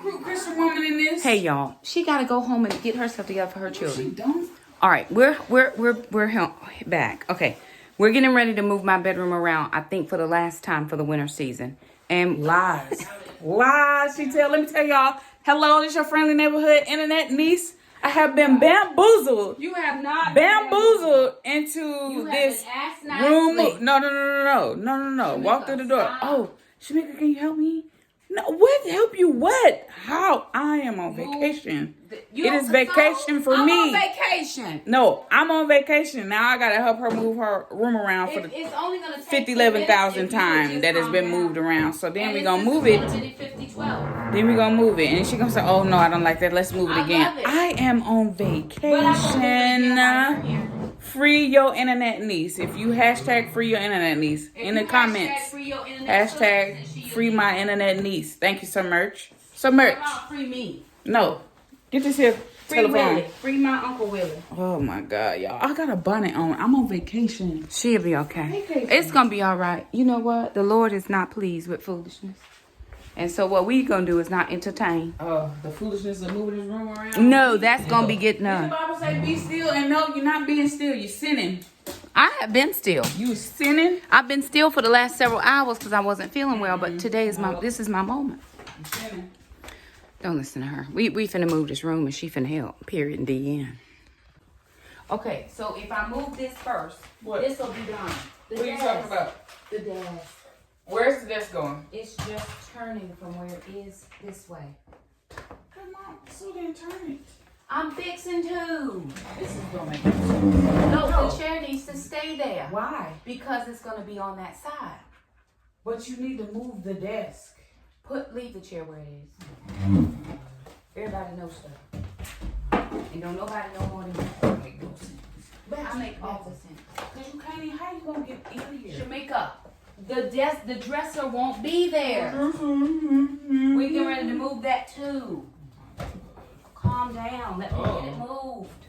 Christian woman in this. Hey y'all, she gotta go home and get herself together for her children. She don't. All right, we're back. Okay, we're getting ready to move my bedroom around. I think for the last time for the winter season. And Lies. She tell. Let me tell y'all. Hello, this your friendly neighborhood internet niece. I have been bamboozled. You have not Bamboozled into this room. nicely. No. Walk through the door. Stop. Oh, Shamika, can you help me? No, what? Help you what? How? I am on vacation. It is vacation for me. I'm on vacation. No, I'm on vacation. Now I gotta help her move her room around for the It's only gonna take 50, 11,000 times that has been moved around. So then we gonna move it. Then we gonna move it. And she gonna say, oh no, I don't like that. Let's move it again. I am on vacation. Free your internet niece. If you hashtag free your internet niece in the comments. Hashtag free my internet niece. Thank you, Sir Merch. Sir Merch. Free me. No. Get this here telephone. Willie. Free my Uncle Willie. Oh my God, y'all. I got a bonnet on. I'm on vacation. She'll be okay. It's going to be all right. You know what? The Lord is not pleased with foolishness. And so what we going to do is not entertain. The foolishness of moving this room around? No, that's going to be getting done. The Bible say be still, and no, you're not being still. You're sinning. I have been still. You sinning? I've been still for the last several hours because I wasn't feeling well. But today is this is my moment. I'm sinning. Don't listen to her. We finna move this room and she finna help. Period. And the end. Okay, so if I move this first, this will be done. What are you talking about? The desk. Where's the desk going? It's just turning from where it is this way. Come on, so then turn it. I'm fixing to. This is gonna make sense. No, the chair needs to stay there. Why? Because it's gonna be on that side. But you need to move the desk. Leave the chair where it is. Everybody knows stuff. And don't nobody know more than you. Make no sense. I make all the sense. Cause you can't even, how you gonna get in here? Shamika, the dresser won't be there. We get ready to move that too. Calm down. Let me get it moved.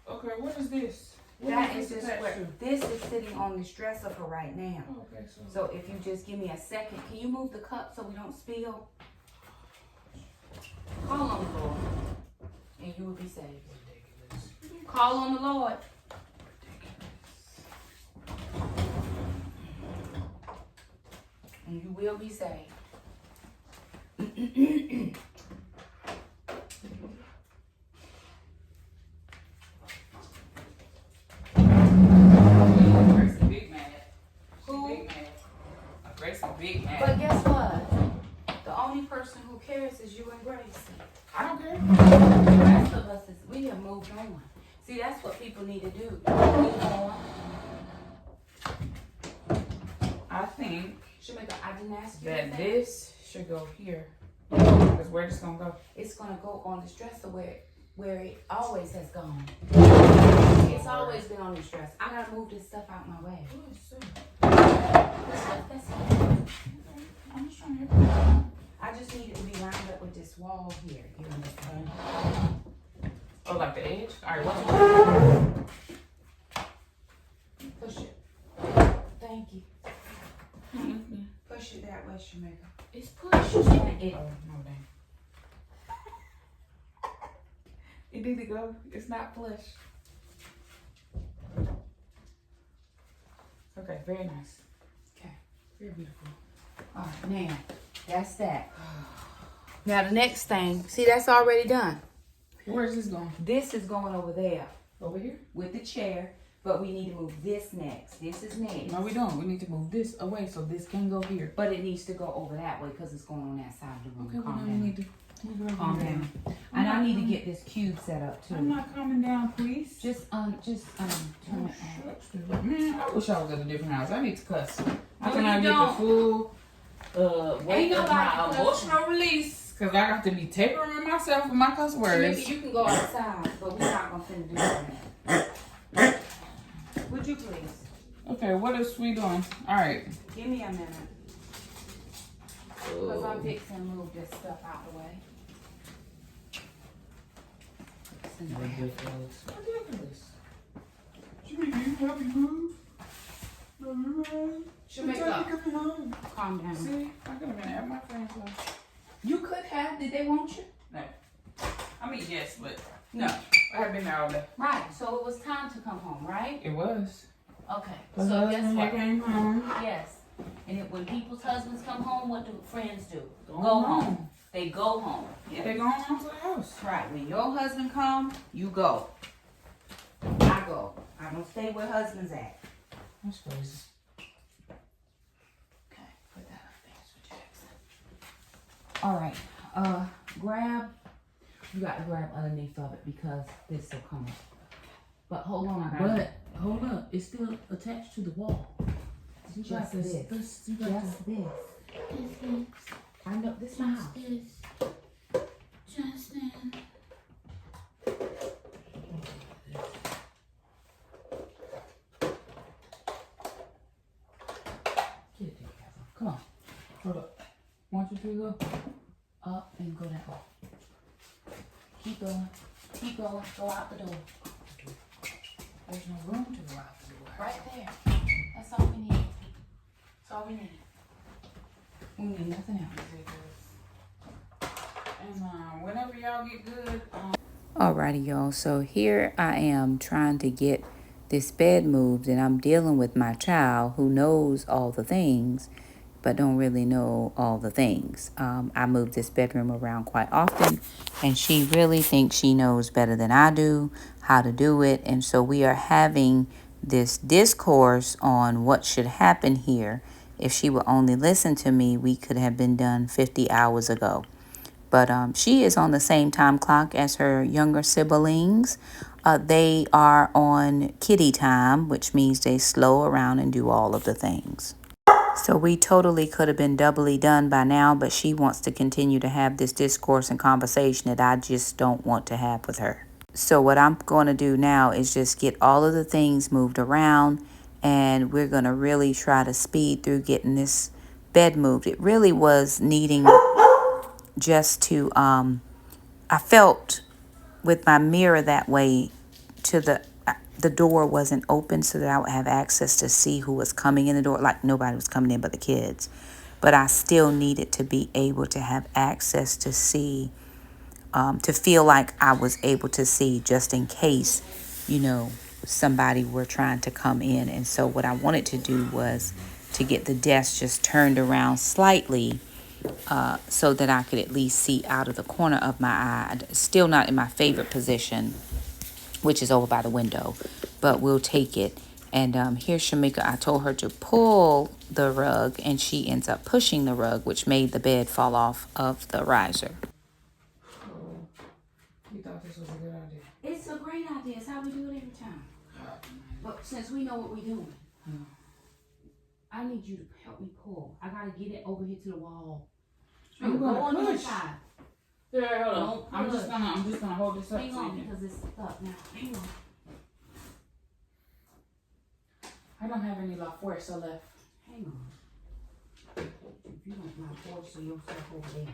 Okay, what is this? That is just where this is sitting on this dresser for right now. Okay, So if you just give me a second, can you move the cup so we don't spill? Call on the Lord, and you will be saved. Call on the Lord. And you will be saved. Big man. But guess what? The only person who cares is you and Grace. I don't care. The rest of us we have moved on. See, that's what people need to do. Move on. I think Shamika, I didn't ask you that that. this should go here. Because where it's gonna go? It's gonna go on this dresser where it always has gone. It's always been on this dresser. I gotta move this stuff out my way. I'm just trying to help you. I just need it to be lined up with this wall here. You understand? Oh, like the edge? Alright, what's Push it. Thank you. Push it that way, Shamika. It's Push it. Oh, no, dang. It need to go. It's not flush. Okay, very nice. Okay. Very beautiful. All right, now, that's that. Now, the next thing, see, that's already done. Where is this going? This is going over there Over here? with the chair, but we need to move this next. This is next. No, we don't. We need to move this away so this can go here. But it needs to go over that way because it's going on that side of the room. Okay, well, Calm then down. we need to move it over Calm here. down. And I need to get this cube set up too. I'm not calming down, please. Just turn it on. Man, I wish I was at a different house. I need to cuss. How No, can I you get don't. the full weight Ain't of nobody my cussing. emotional release? Because I got to be tapering myself with my cuss words. Maybe you can go outside, but we're not going to finna do that. Would you please? Okay, what is we doing? All right. Give me a minute. Because I'm fixing to move this stuff out the way. Ridiculous. Jimmy, can you help me move? Shamika, calm down. See, I could have been at my friend's house. You could have. Did they want you? No. I mean, yes, but no. I have been there all day. Right. So it was time to come home, right? It was. Okay. So guess what? came home. Yes. And when people's husbands come home, what do friends do? Go home. They go home. Yeah, they going home to the house. Right. When your husband come, you go. I go. I don't stay where husband's at. That's crazy. Okay. Put that up there for Jackson. All right. Grab. You got to grab underneath of it because this will come up. But hold on. But hold up, it's still attached to the wall. Just this. You got Just this. I know this is my house. Justin. Get it together. Come on. Hold up. 1, 2, 3, go. Up and go that way. Keep going. Keep going. Go out the door. There's no room to go out the door. Right there. That's all we need. That's all we need. We need nothing else. And whenever y'all get good, Alrighty, y'all. So here I am trying to get this bed moved, and I'm dealing with my child who knows all the things, but don't really know all the things. I move this bedroom around quite often, and she really thinks she knows better than I do how to do it. And so we are having this discourse on what should happen here. If she would only listen to me, we could have been done 50 hours ago. But she is on the same time clock as her younger siblings. They are on kitty time, which means they slow around and do all of the things. So we totally could have been doubly done by now, but she wants to continue to have this discourse and conversation that I just don't want to have with her. So what I'm going to do now is just get all of the things moved around, and we're going to really try to speed through getting this bed moved. It really was needing just to, I felt with my mirror that way to the door wasn't open so that I would have access to see who was coming in the door. Like nobody was coming in but the kids. But I still needed to be able to have access to see, to feel like I was able to see just in case, somebody were trying to come in. And so what I wanted to do was to get the desk just turned around slightly so that I could at least see out of the corner of my eye. Still not in my favorite position, which is over by the window, but we'll take it. And here's Shamika. I told her to pull the rug, and she ends up pushing the rug, which made the bed fall off of the riser. You thought this was a good idea? It's a great idea. It's how we do it every time. But since we know what we're doing, I need you to help me pull. I gotta get it over here to the wall. I'm Go on gonna the push. inside. Yeah, hold on. Don't I'm push. just gonna hold this up. Hang so on you- because it's stuck now. Hang on. I don't have any La Fuerza left. Hang on. If you don't mind forcing yourself over there.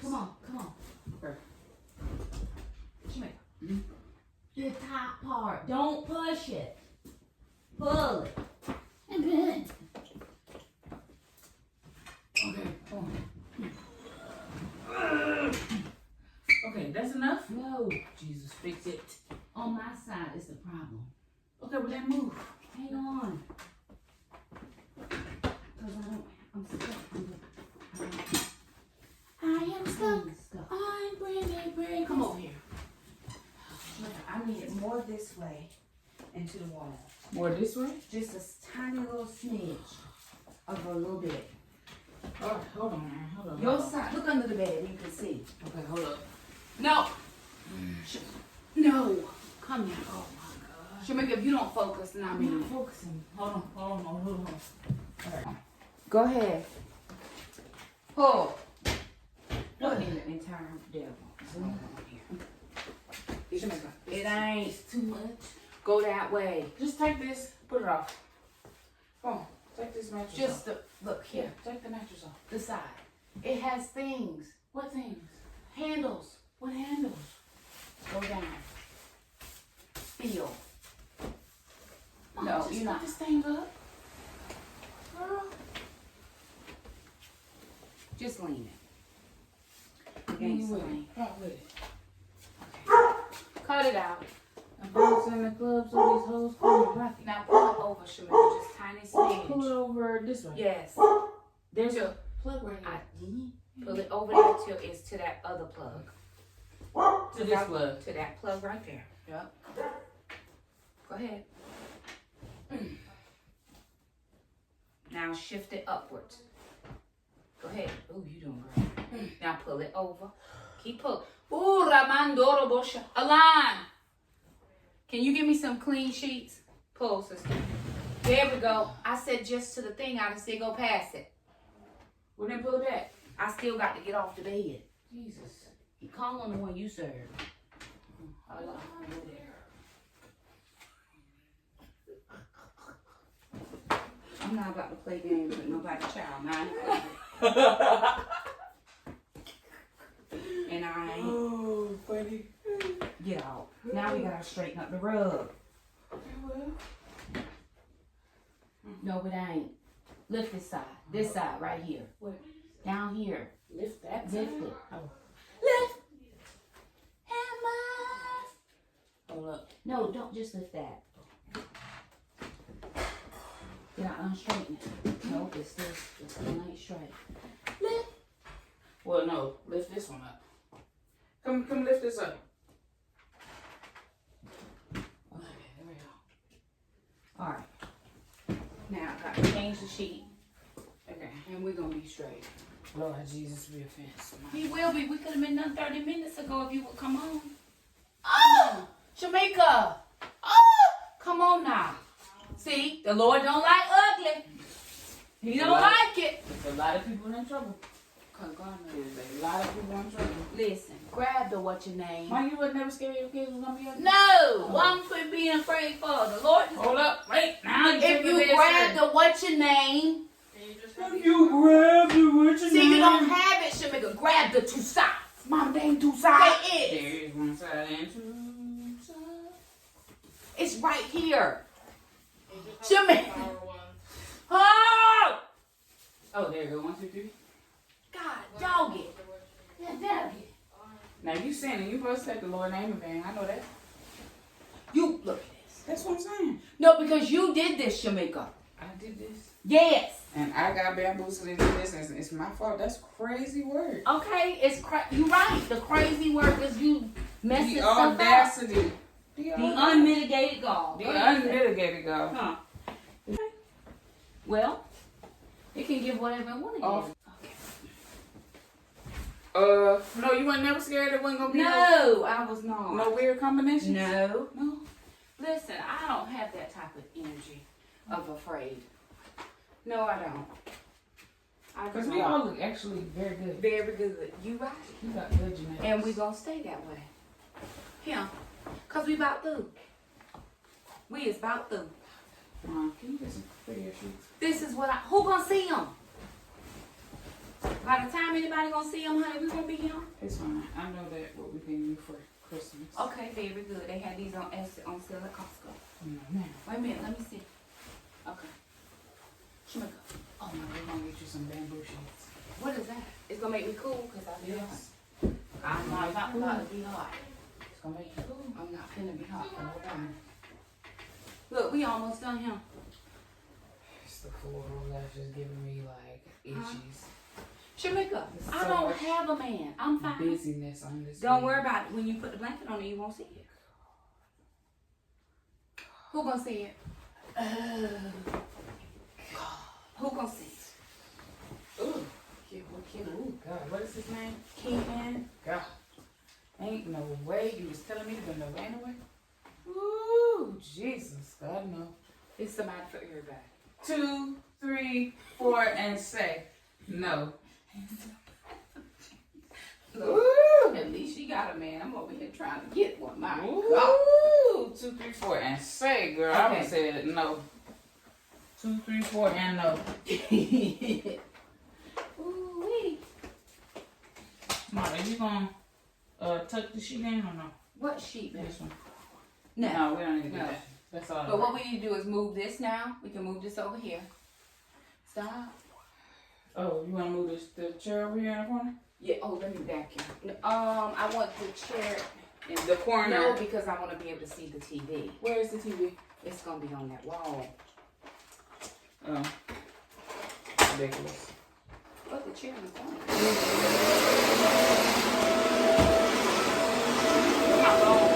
Come on. Okay. Jamaica. The top part. Don't push it. Pull it. And then. Okay, hold on. Okay, that's enough? No. Jesus, fix it. On my side is the problem. Okay, well then move. Hang on. Because I'm stuck. I am stuck. I'm stuck. I'm bringing. Come over here. I need it more this way into the wall. More this way? Just a tiny little smidge of a little bit. All right, hold on, man. Hold on. Your side. Look under the bed. You can see. Okay, hold up. No. No. Come here. Oh my God. Shamika, if you don't focus, then I'm I'm focusing. Hold on. All right. Go ahead. Pull. Look in the entire devil. It ain't too much. Go that way. Just take this, put it off. Come on, take this mattress Just off. look Yeah, here. take the mattress off. The side. It has things. What things? Handles. What handles? Go down. Feel. Mom, No, just you're put not. this thing up. Just lean it. Against the lane. Cut it out. And balls in the clubs of these hoes call me Rocky. Now pull it over, Shamika. Just tiny smidge. Pull it over this way. Yes. There's a plug right here. Pull it over there till it's to that other plug. To this plug. To that plug right there. Yep. Go ahead. Now shift it upwards. Go ahead. Ooh, you doing great. Now pull it over. Keep pulling. Ooh, Ramandoro Bosha. Align. Can you give me some clean sheets? Pull, sister. There we go. I said just to the thing. I didn't say go past it. Well, then pull it back. I still got to get off the bed. Jesus. You call on the one you serve. Allah. I'm not about to play games with nobody's child, man. And I ain't. Oh, funny. Get out. Now we gotta straighten up the rug. No, it ain't. Lift this side. This side right here. What? Down here. Lift that. Lift it. Oh. Lift. Hammer. Hold up. No, don't just lift that. Did I unstraighten it? No, it's still ain't straight. Lift. Well, no. Lift this one up. Come lift this up. Okay, there we go. All right. Now I gotta change the sheet, Okay. and we're gonna be straight. Lord Jesus, be offense. He will be. We could have been done 30 minutes ago if you would come on. Oh, Shamika. Oh, come on now. See, the Lord don't like ugly. He don't like it. There's a lot of people in trouble. Cause God knows. There's a lot of people in trouble. Listen, grab the what's your name. Why you was never scared your kids was gonna be ugly? No, what I'm quit being afraid for. The Lord. Hold up, wait. Now you If you grab the what's your name. If you grab the what's your See, you don't have it, Shamika. Grab the two sides. Mom, they ain't two sides. They is. There is one side and two sides. It's right here. Shamika. Oh! Oh, there you go. 1, 2, 3. God, dog it. Yeah, dog it. Now you sinning. You supposed to take the Lord's name in vain. I know that. You look at this. That's what I'm saying. No, because you did this, Shamika. I did this. Yes. And I got bamboozled into this, and it's my fault. That's crazy word. Okay, it's you right. The crazy word is you messing The stuff up. audacity. The unmitigated gall. The unmitigated gall. Huh. Well, it can give whatever it want to Off. give. No, you weren't never scared it wasn't gonna be No, I was not. no weird combinations? No. No. Listen, I don't have that type of energy of afraid. No, I don't. Because we all look actually very good. Very good. You right. You got good genetics. And we gonna stay that way. Yeah. Cause we about through. We is about through. Can you get some prettier sheets? This is what who gonna see them? By the time anybody gonna see them, honey, we gonna be here. It's fine. I know that what we can do for Christmas. Okay, very good. They had these on sale at Costco. No, man. Wait a minute, let me see. Okay. Shamika. Oh no, we're gonna get you some bamboo sheets. What is that? It's gonna make me cool because I be Yes. hot. I'm not about to be hot. It's gonna make you cool. I'm not gonna be hot for no time. Look, we almost done here. It's the full lashes giving me like itchies. Shamika, It's I so don't much have a man. I'm fine. Busyness on this. Don't worry about it. When you put the blanket on it, you won't see it. Who gonna see it? Who gonna see it? Ooh. Ooh, God. What is his name? Ken. God. Ain't no way. You was telling me to go no way anyway. Ooh, Jesus. God, no. It's somebody for everybody. 2, 3, 4, and say no. Ooh, at least she got a man. I'm over here trying to get one. My God. Ooh, 2, 3, 4, and say, girl. I Okay. would say no. 2, 3, 4, and no. Ooh wee. Mom, are you gonna tuck the sheet in or no? What sheet, baby? This one. No. No, we don't need to do No. that. That's all. But what we need to do is move this now. We can move this over here. Stop. Oh, you want to move the chair over here in the corner? Yeah. Oh, let me vacuum. I want the chair In the corner. No, because I want to be able to see the TV. Where's the TV? It's gonna be on that wall. Oh. Ridiculous. But the chair is on. My phone.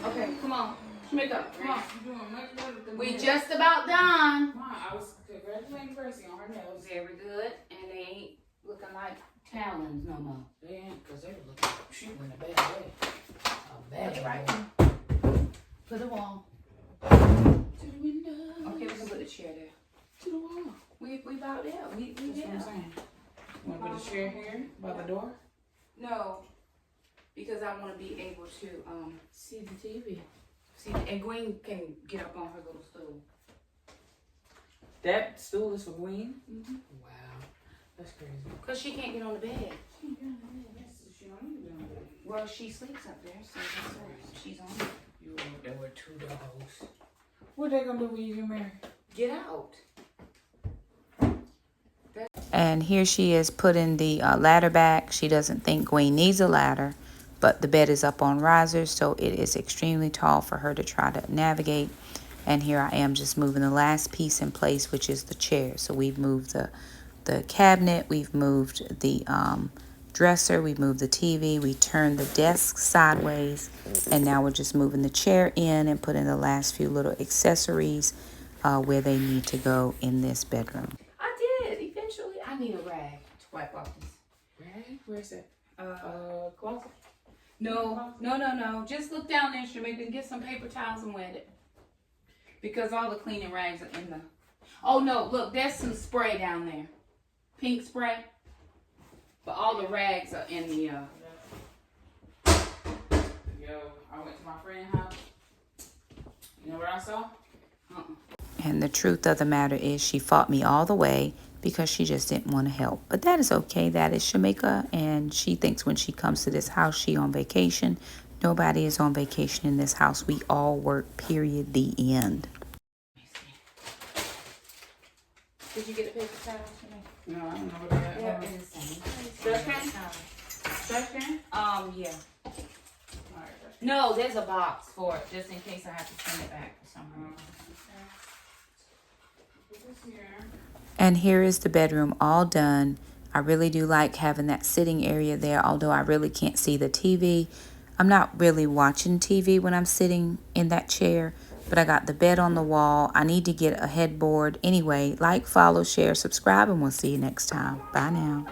Okay, come on. Shamika, come on. You're doing much better than We me. just about done. Come on, I was congratulating Gracie on her nails. Very good. And they ain't looking like talons no more. They ain't, because they were looking, she went a bad way. A bad Right. way. To the wall. To the window. Okay, we can put the chair there. To the wall. We about there. We That's what there. I'm saying. You want to put the chair here by the door? No, because I want to be able to See the TV. see. And Gwen can get up on her little stool. That stool is for Gwen? Mm-hmm. Wow. That's crazy. Cause she can't get on the bed. She don't need to be on the bed. Well, she sleeps up there, so that's why she's on it. You were there with 2 dogs. What they gonna do when you get married? Get out. And here she is putting the ladder back. She doesn't think Gwen needs a ladder, but the bed is up on risers, so it is extremely tall for her to try to navigate. And here I am just moving the last piece in place, which is the chair. So we've moved the cabinet, we've moved the dresser, we've moved the TV, we turned the desk sideways, and now we're just moving the chair in and putting the last few little accessories where they need to go in this bedroom. I did. Eventually, I need a rag to wipe off this. Right? Where's that? Closet? No. Just look down there, Shamika, and get some paper towels and wet it. Because all the cleaning rags are in the. Oh no! Look, there's some spray down there, pink spray. But all the rags are in the. Yo, I went to my friend's house. You know what I saw? And the truth of the matter is she fought me all the way because she just didn't want to help. But that is okay. That is Shamika, and she thinks when she comes to this house, she on vacation. Nobody is on vacation in this house. We all work, period, the end. Did you get the paper towels, Shamika? No, I don't know what that Yeah, was. in the same. Dustpan? Dustpan? Yeah. Alright, dustpan. No, there's a box for it, just in case I have to send it back or something. Put this here. And here is the bedroom all done. I really do like having that sitting area there, although I really can't see the TV. I'm not really watching TV when I'm sitting in that chair, but I got the bed on the wall. I need to get a headboard. Anyway, like, follow, share, subscribe, and we'll see you next time. Bye now.